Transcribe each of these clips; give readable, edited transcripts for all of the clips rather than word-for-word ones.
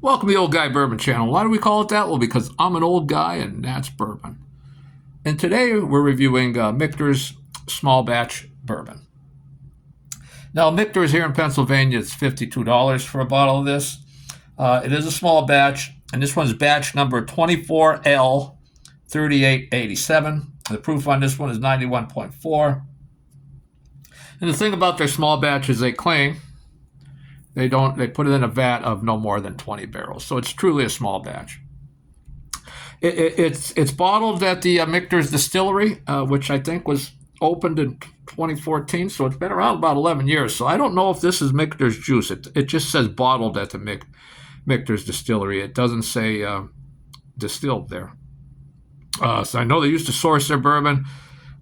Welcome to the Old Guy Bourbon Channel. Why do we call it that? Well, because I'm an old guy and that's bourbon. And today we're reviewing Michter's small batch bourbon. Now, Michter's here in Pennsylvania. It's $52 for a bottle of this. It is a small batch, and this one's batch number 24L3887. The proof on this one is 91.4. And the thing about their small batch is they claim they put it in a vat of no more than 20 barrels. So it's truly a small batch. It's bottled at the Michter's distillery, which I think was opened in 2014. So it's been around about 11 years. So I don't know if this is Michter's juice. It just says bottled at the Michter's distillery. It doesn't say distilled there. So I know they used to source their bourbon,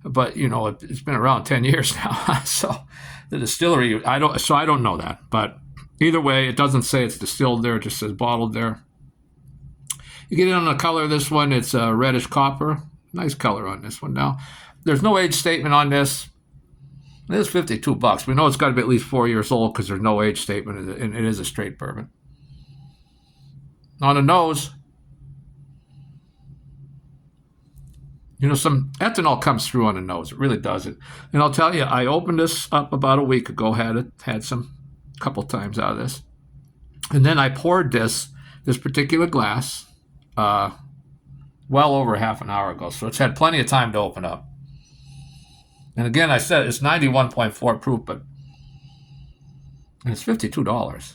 but it's been around 10 years now. So the distillery, I don't know that, but either way, it doesn't say it's distilled there. It just says bottled there. You get in on the color of this one. It's a reddish copper. Nice color on this one. Now, there's no age statement on this. It is $52. We know it's got to be at least 4 years old because there's no age statement, and it is a straight bourbon. On the nose, some ethanol comes through on the nose. It really does it. And I'll tell you, I opened this up about a week ago, had some couple times out of this. And then I poured this particular glass well over half an hour ago. So it's had plenty of time to open up. And again, I said it's 91.4 proof, but it's $52.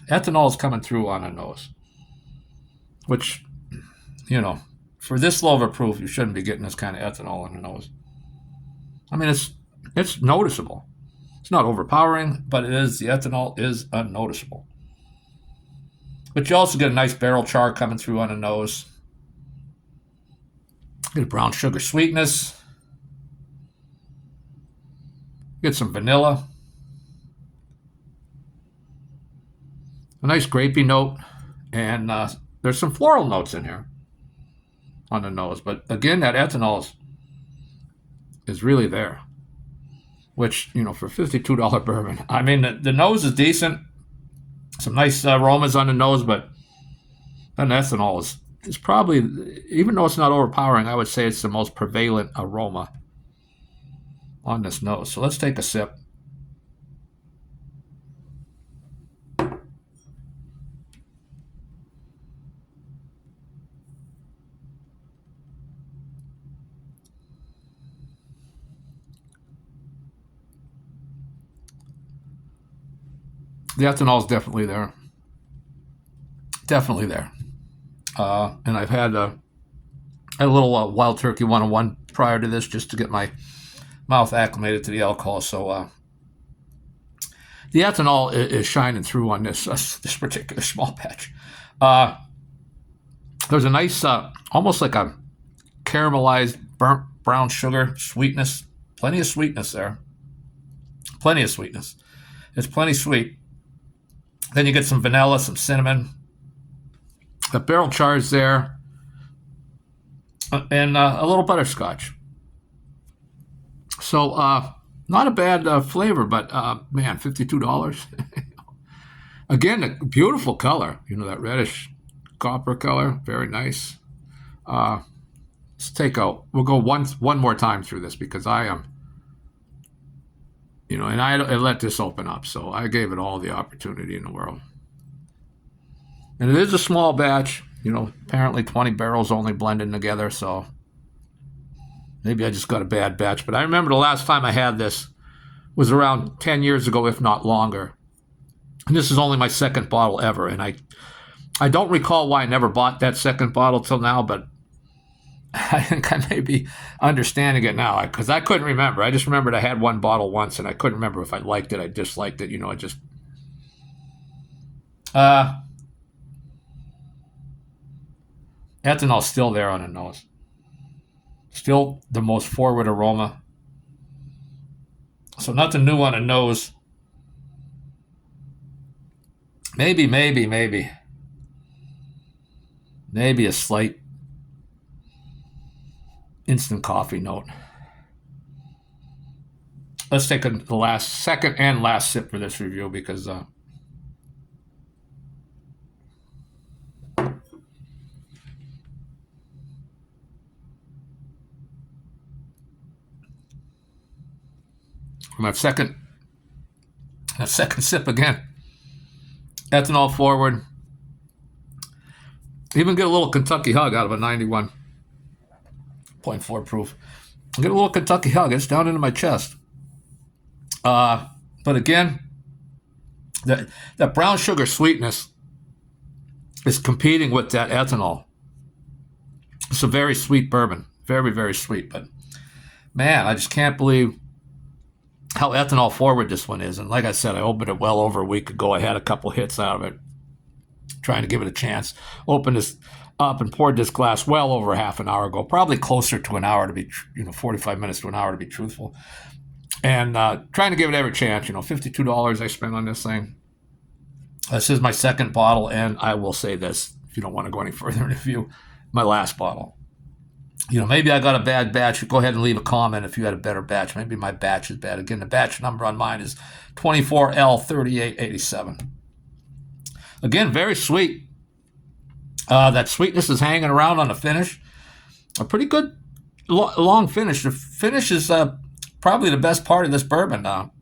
Ethanol is coming through on the nose, which, for this low of a proof, you shouldn't be getting this kind of ethanol on the nose. I mean, it's noticeable. It's not overpowering, but the ethanol is unnoticeable. But you also get a nice barrel char coming through on the nose. Get a brown sugar sweetness. Get some vanilla. A nice grapey note. And there's some floral notes in here on the nose. But again, that ethanol is really there. Which, for $52 bourbon, I mean, the nose is decent. Some nice aromas on the nose, but then ethanol is probably, even though it's not overpowering, I would say it's the most prevalent aroma on this nose. So let's take a sip. The ethanol is definitely there. Definitely there. And I've had a little Wild Turkey 101 prior to this just to get my mouth acclimated to the alcohol. So the ethanol is shining through on this particular small batch. There's a nice, almost like a caramelized burnt brown sugar sweetness. Plenty of sweetness there. Plenty of sweetness. It's plenty sweet. Then you get some vanilla, some cinnamon. The barrel char is there. And a little butterscotch. So, not a bad flavor, but, man, $52. Again, a beautiful color. That reddish copper color. Very nice. Let's we'll go one more time through this because I am, and I let this open up, so I gave it all the opportunity in the world. And it is a small batch, apparently 20 barrels only blended together, so maybe I just got a bad batch. But I remember the last time I had this was around 10 years ago, if not longer. And this is only my second bottle ever, and I don't recall why I never bought that second bottle till now, but I think I may be understanding it now because I couldn't remember. I just remembered I had one bottle once, and I couldn't remember if I liked it, I disliked it. Ethanol's still there on the nose. Still the most forward aroma. So nothing new on the nose. Maybe a slight instant coffee note. Let's take the second and last sip for this review because And that second sip again, ethanol forward. Even get a little Kentucky hug out of a 91.4 proof. Get a little Kentucky hug. It's down into my chest. But again, that brown sugar sweetness is competing with that ethanol. It's a very sweet bourbon. Very, very sweet. But, man, I just can't believe how ethanol forward this one is. And like I said, I opened it well over a week ago. I had a couple hits out of it, trying to give it a chance. Opened this up and poured this glass well over half an hour ago, probably closer to an hour to be, 45 minutes to an hour to be truthful. And trying to give it every chance. $52 I spent on this thing. This is my second bottle, and I will say this, if you don't want to go any further in the review, my last bottle. Maybe I got a bad batch. Go ahead and leave a comment if you had a better batch. Maybe my batch is bad. Again, the batch number on mine is 24L3887. Again, very sweet. That sweetness is hanging around on the finish. A pretty good long finish. The finish is probably the best part of this bourbon now.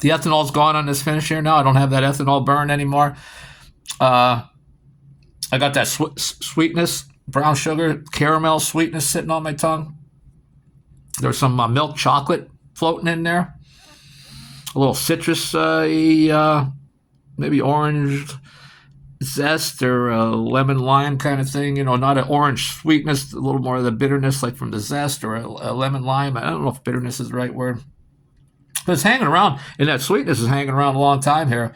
The ethanol's gone on this finish here now. I don't have that ethanol burn anymore. I got that sweetness, brown sugar, caramel sweetness sitting on my tongue. There's some milk chocolate floating in there. A little citrus, maybe orange zest or lemon lime kind of thing. Not an orange sweetness, a little more of the bitterness like from the zest or a lemon lime. I don't know if bitterness is the right word. But it's hanging around, and that sweetness is hanging around a long time here.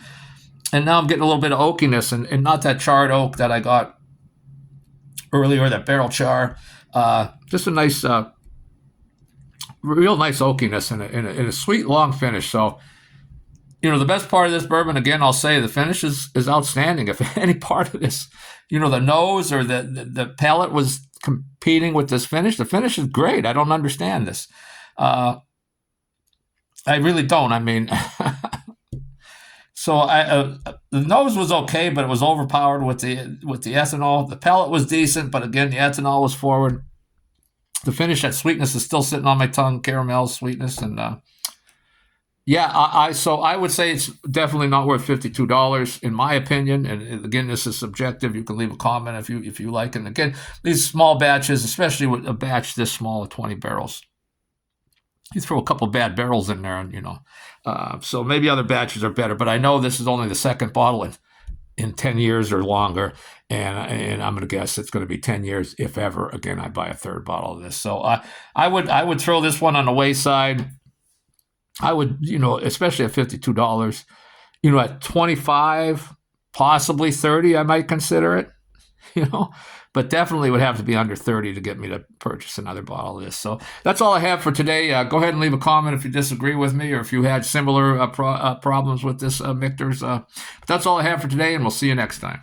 And now I'm getting a little bit of oakiness, and not that charred oak that I got earlier, that barrel char. Just a nice, real nice oakiness and a sweet long finish. So, the best part of this bourbon, again, I'll say the finish is outstanding. If any part of this, the nose or the palate was competing with this finish, the finish is great. I don't understand this. I really don't. I mean, so the nose was okay, but it was overpowered with the ethanol. The palate was decent, but again, the ethanol was forward. The finish, that sweetness is still sitting on my tongue, caramel sweetness, and so I would say it's definitely not worth $52 in my opinion. And again, this is subjective. You can leave a comment if you like. And again, these small batches, especially with a batch this small of 20 barrels. You throw a couple bad barrels in there, and so maybe other batches are better. But I know this is only the second bottle in 10 years or longer, and I'm going to guess it's going to be 10 years if ever. Again, I buy a third bottle of this, so I would throw this one on the wayside. I would, especially at $52. At 25, possibly 30, I might consider it. But definitely would have to be under 30 to get me to purchase another bottle of this. So that's all I have for today. Go ahead and leave a comment if you disagree with me or if you had similar problems with this Michter's. But that's all I have for today, and we'll see you next time.